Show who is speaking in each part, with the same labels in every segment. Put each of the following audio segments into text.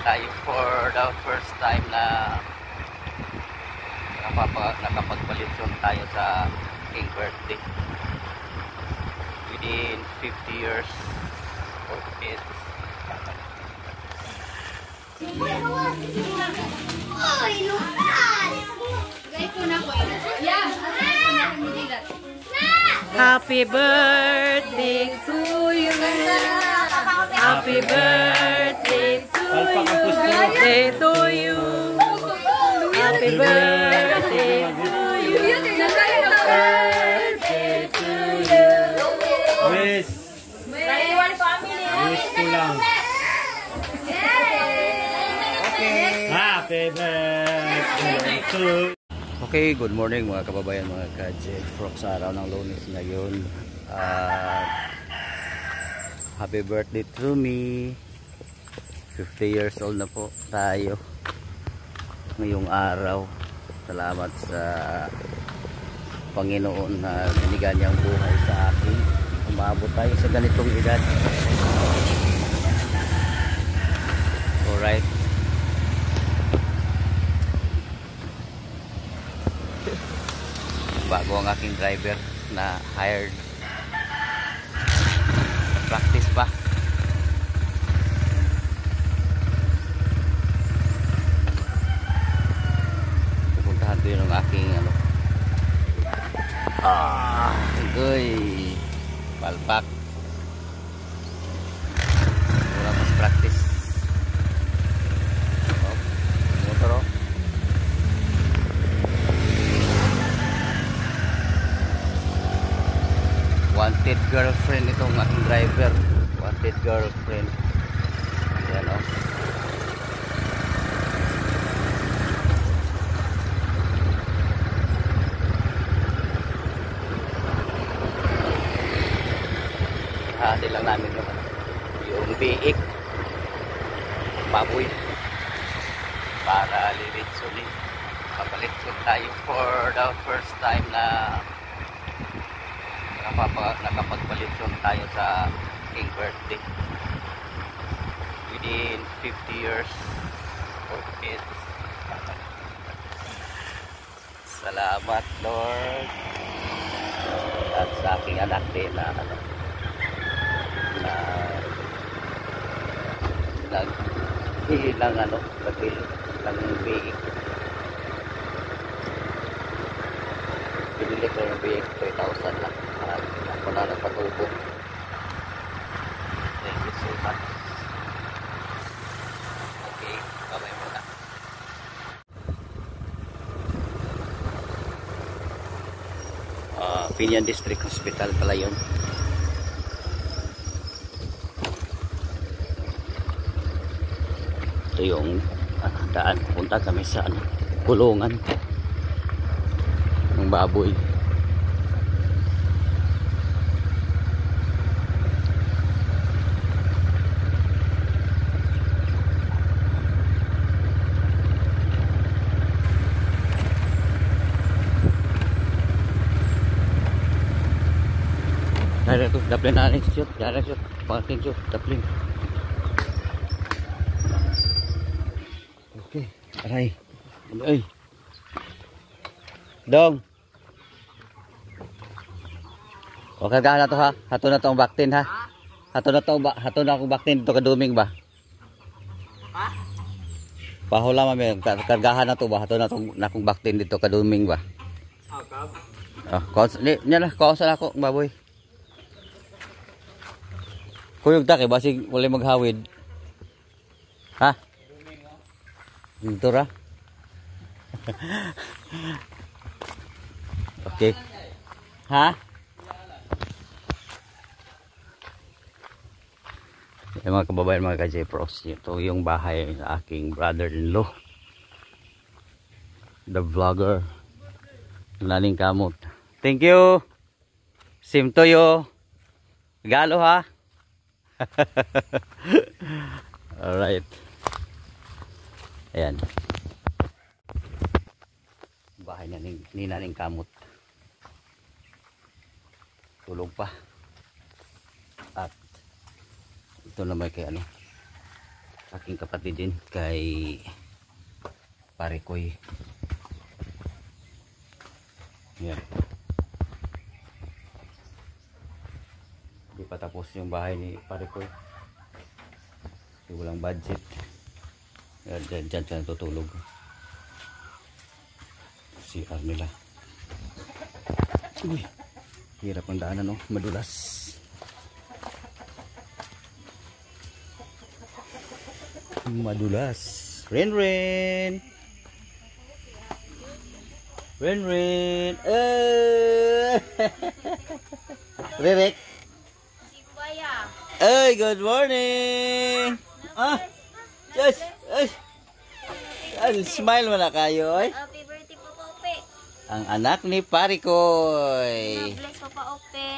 Speaker 1: tayo for the first time na nakapagpalitson tayo sa aking birthday within 50 years of it.
Speaker 2: Happy birthday to you. Happy birthday to you. Happy birthday to you. Birthday to you.
Speaker 3: Wish. Wish ko lang. Happy birthday to you.
Speaker 1: Okay, good morning mga kababayan, mga ka-J-Frox, sa araw ng Lunes ngayon. Happy birthday to me. 50 years old na po tayo ngayong araw. Salamat sa Panginoon na binigyan niyang buhay sa akin. Umabot tayo sa ganitong edad. Alright. Bago ang aking driver na hired. Practice pa. Pupuntahan ko yun ang aking goy palpak. Wala mas practice. Motor oh. Wanted girlfriend itong aking driver. Wanted girlfriend. Ayan o. Hati lang namin yung biik. Baboy. Para lilitsunin. Papalitsun tayo for the first time na nakapagpalitson tayo sa aking birthday within 50 years of it. Salamat Lord, at sa aking anak din na naghihil ng biik. Pinili ko yung biik 3,000 lang. Ako na nagpatubo. Thank you so much. Okay, babay muna. Pinian District Hospital pala yun. Ito yung daan. Punta kami sa kulungan ng baboy. Ada tu dapling na shoot, ada shoot, parking shoot, dapling. Okay, aray. Ay. Dong. Okay ka na to ha. Hato na tong baktin ha. Hato na akong baktin dito kaduming ba? Ha? Pahula mami, kargahan na to ba? Hato na tong nakong baktin dito kaduming ba? Okay. Kausan ako baboy. Kuyog ta kay basig wala maghawid. Ha? Dito ra. Okay. Ha? Mga kababayan, mga ka-J-Frox, ito yung bahay sa aking brother-in-law, the vlogger Naling Kamot. Thank you. Same to you. Regalo ha. Alright. Ayan. Bahay ni Naling Kamot. Tulog pa. At ito na may kay aking kapatid din kay Parikoy. Yan. Hindi pa tapos yung bahay ni Parikoy. Kasi walang budget. Dyan siya natutulog. CR nila. Uy, hirap ang daanan, no? Madulas. Madulas. Ren. Rerek. Hey, good morning. Yes. Smile mo na kayo, oy.
Speaker 4: Happy birthday po, Ope.
Speaker 1: Ang anak ni Parikoy.
Speaker 4: Bless po, Ope.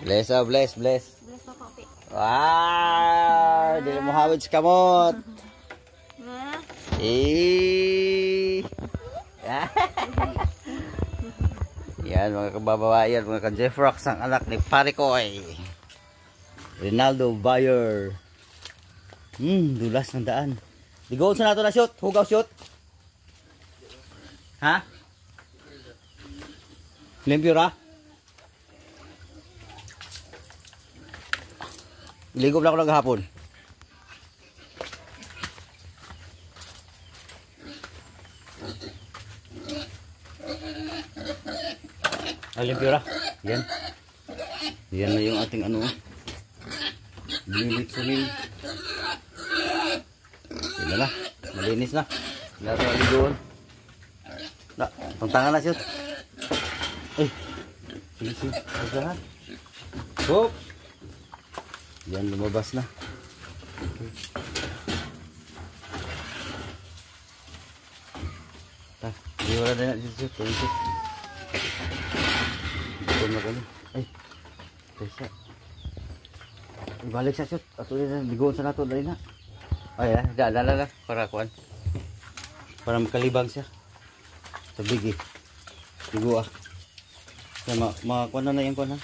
Speaker 1: Bless.
Speaker 4: Bless po, Ope.
Speaker 1: Wow! Dili mo hawid sa kamot.
Speaker 4: Ha?
Speaker 1: Yan mga kababayan, mga ka-Jeffrox, ang anak ni Parikoy. Rinaldo Bayer. Dulas ng daan. Digoon sa nato na shoot. Hugaw shoot. Ha? Limpyo ra? Ligo na ako naghapon. Limpyo ra. Yan. Yan na yung ating ano. Bilit sumil. Yan na. Malinis na. Lahat na ligoon. Pangtangan na siya. Ay. Sige. Pagdahan. Hop. Yan, lumabas na. Okay. Hindi wala na siya. Ito na kami. Ay. Tesa. Ibalik siya shoot. Ato na ligoon sa nato. Dali na. Ay, dala. Para kuan. Para makalibang siya. Sabig eh. Ligo ah. Kuan na yung kuan ha.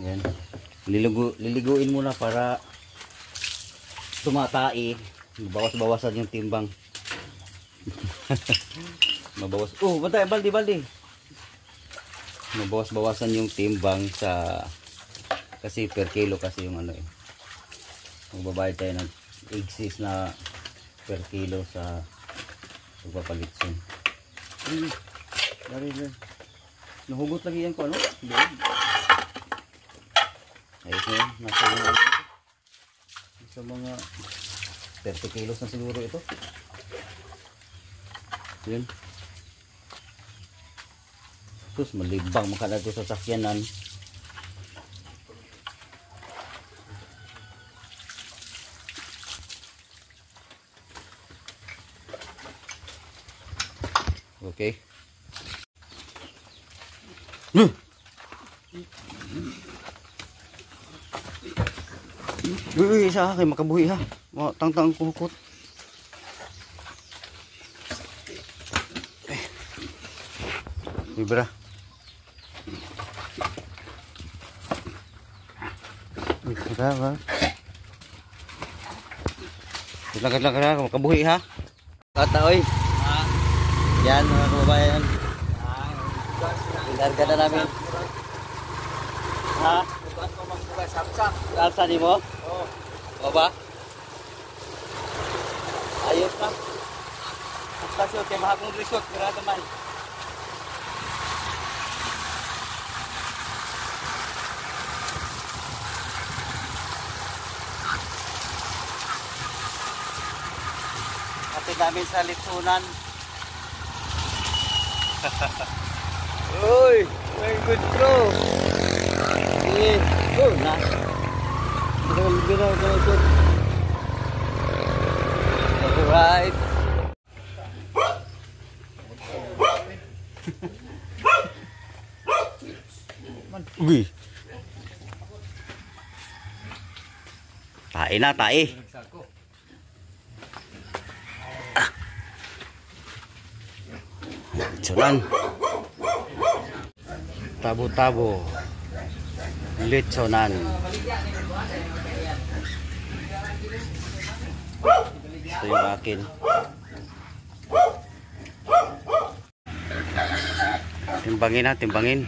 Speaker 1: Yan. Liliguin muna para tumatai. Bawas-bawasan yung timbang. Mabawas. Bantay, baldi. Mabawas-bawasan yung timbang sa kasi per kilo kasi yung ano eh. Magbabayad tayo ng exis na per kilo sa pagpapalitson. Dari. Nahugot lagi yan ko ano? Ayos na yan. Nasa mga 30 kilos na siguro ito. Yun. Terus malibang maka dito sa sakyanan. Okay. Uy, isa kay makabuhi ha. Tang-tang kuhukot. Ibra. Ibra. Lang makabuhi ha. Kata oy. Yan mga kababayan. Ilarga na namin. Ha? Kalsa di mo? Oo. Baba? Ayos na. Stasyon kay Mahagong Resort. Kira naman. Atin namin sa Litsunan. Uy, very good crew. Nice. Alright. Uy. Tae na, tae. Litsonan. Tabo-tabo. Litsonan. Ito yung akin. Timbangin na, timbangin.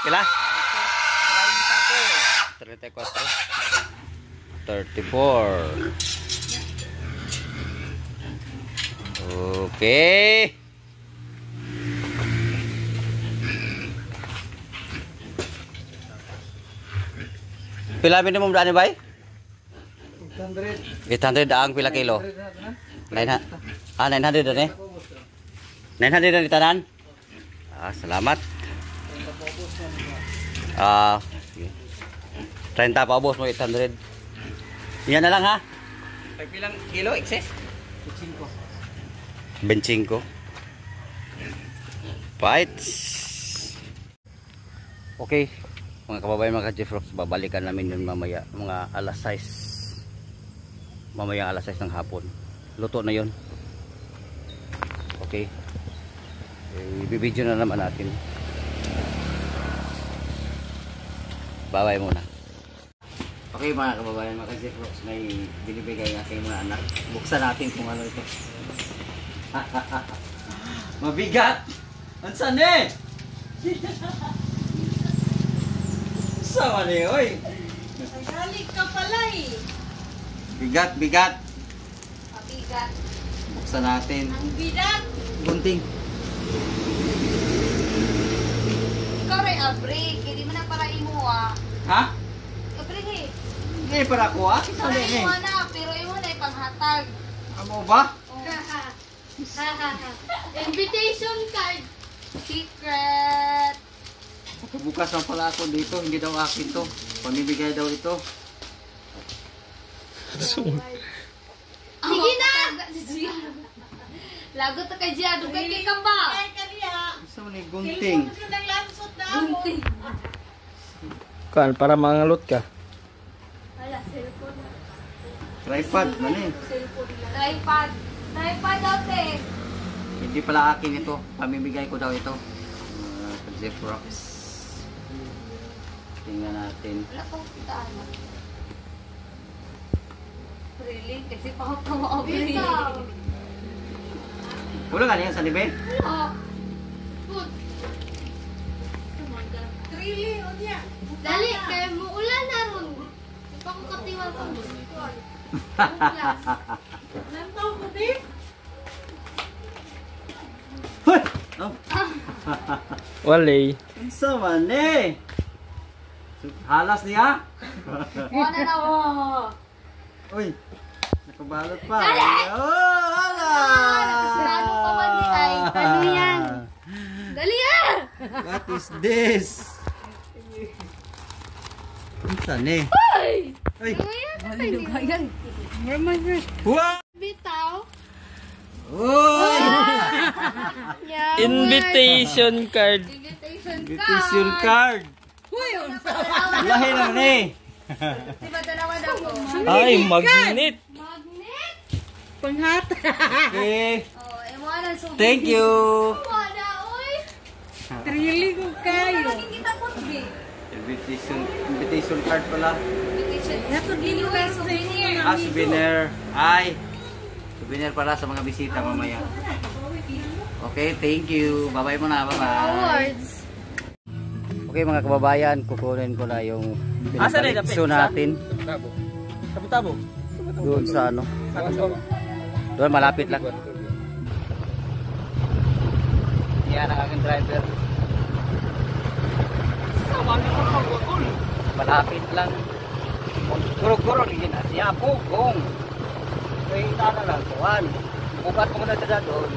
Speaker 1: Kila? 34. 34. Okay. Pila minimum daan ni bay? 800 ang pila kilo? 900. 900 dan eh. 900 dan ditanan. Salamat. 30 pa boss mo 800. Yan na lang ha.
Speaker 5: Pilang kilo excess?
Speaker 1: 25. Fights. Okay. Mga kababayan, mga ka-Jeffrox, babalikan namin yun mamaya mga alas 6. Mamaya alas 6 ng hapon. Luto na yun. Okay. Ibibidyo na naman natin. Bye-bye muna. Okay mga kababayan, mga ka-Jeffrox, may binibigay ng aking mga anak. Buksan natin kung ano ito. Mabigat! Ansan eh? Sama ni, oy!
Speaker 2: Nagalik ka pala eh.
Speaker 1: Bigat, bigat!
Speaker 4: Pabigat.
Speaker 1: Buksan natin.
Speaker 2: Ang bidat.
Speaker 1: Gunting.
Speaker 4: Ikaw rin, Abri. Hindi mo na para imo ah.
Speaker 1: Ha?
Speaker 4: Abri,
Speaker 1: Hindi para ko ah. Kita
Speaker 4: para
Speaker 1: na
Speaker 4: imo
Speaker 1: eh.
Speaker 4: na. Pero imo na ipanghatag.
Speaker 1: Amo ba?
Speaker 4: Invitation card. Secret.
Speaker 1: Bukas lang pala ako dito. Hindi daw akin to. Pamibigay daw ito.
Speaker 4: Sige na! Lagot ka dyan. Dugay ka ba?
Speaker 2: Ay, kaniya.
Speaker 1: Gusto mo ni gunting.
Speaker 2: Silpon ka ng lansot na ako.
Speaker 5: Kan para mangalot ka.
Speaker 4: Wala, cellphone na.
Speaker 1: Tripod. Ano eh?
Speaker 4: Tripod. Tripod daw, te.
Speaker 1: Hindi pala akin ito. Pamimigay ko daw ito. Jeffrox. Tingnan natin.
Speaker 4: Wala pang kitaan. Really? Kasi pakapang Abri.
Speaker 1: Wala ka niya sa libe?
Speaker 4: Oh. Good.
Speaker 2: Really, o niya.
Speaker 4: Dali, kaya mo ulan na ron. Ipakukatiwal ka mo.
Speaker 2: Lantaw ko din.
Speaker 1: Hoy! Oh,
Speaker 5: Walay.
Speaker 1: ang sama ni. Halas niya.
Speaker 4: Wala na mo.
Speaker 1: Uy, nakabalot pa.
Speaker 4: Dali!
Speaker 1: Oh, hala!
Speaker 4: Nakasarado pa man ni ay. Ano yan? Dali ah!
Speaker 1: What is this? Ang sani.
Speaker 4: Ay!
Speaker 1: Uy,
Speaker 4: Ano yan? Ano yan?
Speaker 1: wow!
Speaker 4: Bitaw?
Speaker 1: Uy!
Speaker 4: Yeah.
Speaker 5: Invitation card.
Speaker 4: Invitation
Speaker 1: Invitation card. Lahi naman eh.
Speaker 4: Diba dalawa na po?
Speaker 5: Ay, magnet.
Speaker 4: Magnet?
Speaker 2: Panghat.
Speaker 1: Okay.
Speaker 4: Oh, ewan ang subi.
Speaker 1: Thank you.
Speaker 4: Wala, oy.
Speaker 2: Really ko kayo.
Speaker 4: Laging kita po, be.
Speaker 1: Invitation card pala.
Speaker 4: Invitation. Anyway, souvenir.
Speaker 1: Souvenir. Ay. Souvenir para sa mga bisita mamaya. Okay, thank you. Bye-bye muna. Bye-bye.
Speaker 4: Awards.
Speaker 1: Okay mga kababayan, kukunin ko na yung
Speaker 5: Asa na yung
Speaker 1: pinagkalitso
Speaker 5: dapit?
Speaker 1: natin.
Speaker 5: Tabo-tabo.
Speaker 1: Doon sa ano. Doon malapit lang. Yan ang aking driver. Malapit lang. Guro-guro din na siya po. Kung may na lang tuwan. Bukat mo na sa doon.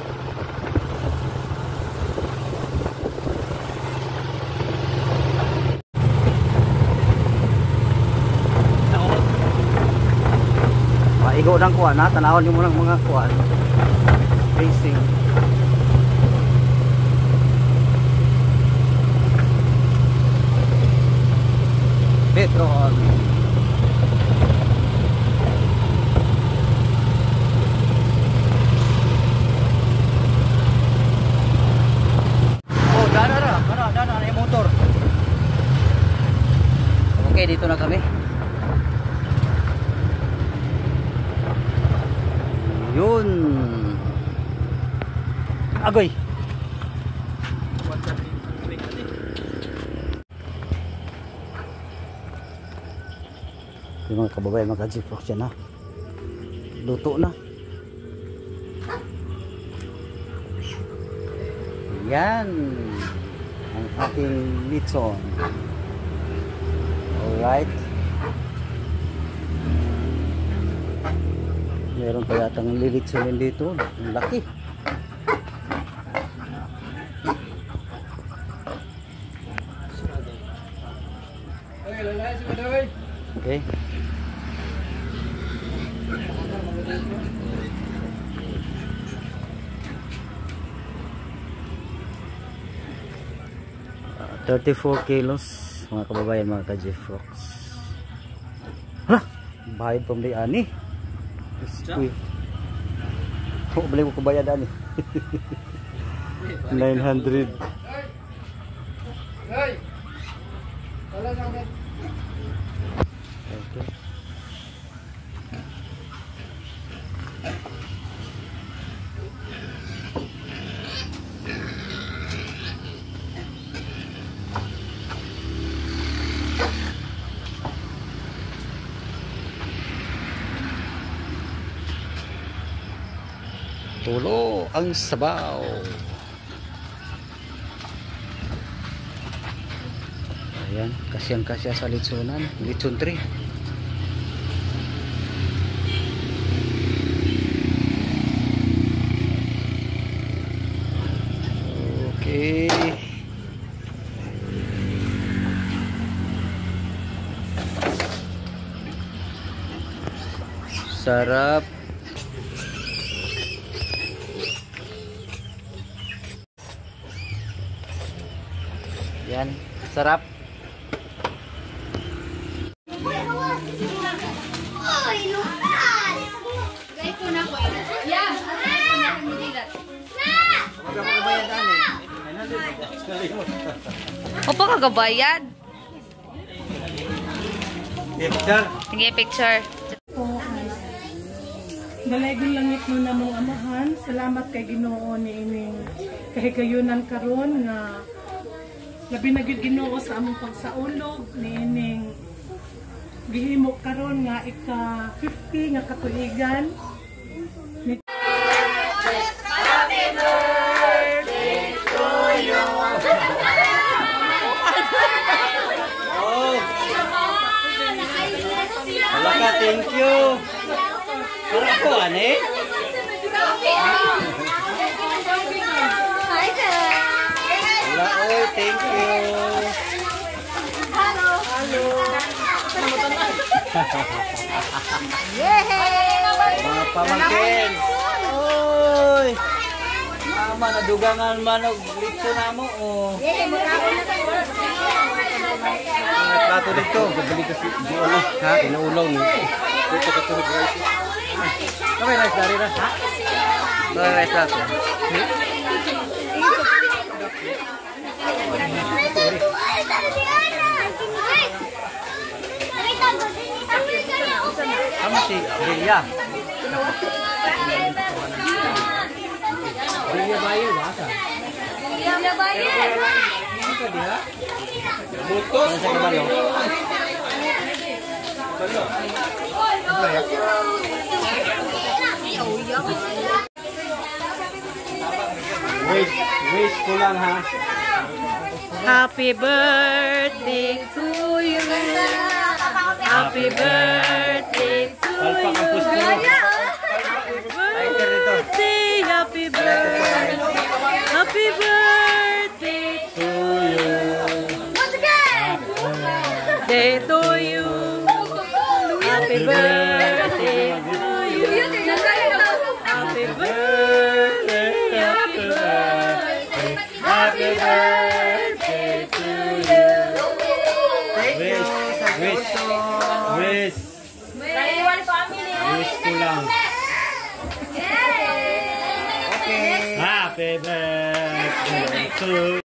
Speaker 1: Tulo ng kuwan ha. Tanahon nyo muna mga kuwan. Spacing. Petron. Oh, dana na yung motor. Okay, dito na kami. Yun. Agoy. Yung mga kababayan, mga ka-G-Fox yan ha. Luto na. Yan. Ang ating litson. Alright. Meron pa yatang lilitsunin dito. Ang laki. Okay. Uh, 34 kilos mga kababayan, mga ka-G-Fox. Hala! Bayad pang di ani. Oh, balik ko bayad ani. 900. Okay. Tulo ang sabaw. Ayan, kasyang-kasya sa litsunan. Litsun 3. Okay. Sarap. Yan, sarap.
Speaker 4: Oy, lupan! Gay ko na ko. Yeah,
Speaker 6: O pa kagabayad?
Speaker 1: Picture.
Speaker 6: Sige, picture.
Speaker 2: Dalaygon langit mo na mong amahan. Salamat kay Ginoo ni ining kahigayunan karon nga labi na gyud Ginoo sa among pagsaulog ni ining gihimo karon nga ika 50 nga katuigan.
Speaker 1: Wala ka, thank you. Para ko, ane? Wala, oy, thank you.
Speaker 4: Hello.
Speaker 1: Mga pamangkin. Oy! Mama, nadugangan man og litso na mo, oh. May plato dito. Gabili kasi di ulo. Ha? Inuulaw ni. Dito ka tuhod rice. Kamay rice dari ra. Ha? Kamay rice ra. Kamu si Delia. Delia bayar bahasa.
Speaker 4: Dia bayar.
Speaker 1: Apa dia? Butos. Sa kabalo. Wish ko lang ha.
Speaker 2: Happy birthday to you. Happy birthday to
Speaker 1: Palpak ang pusto.
Speaker 2: birthday. Happy birthday. Happy birthday
Speaker 1: To you.
Speaker 4: Once again.
Speaker 2: to you. Happy birthday to you.
Speaker 3: Wish. Wish. Wish. Wish ko lang. Happy birthday to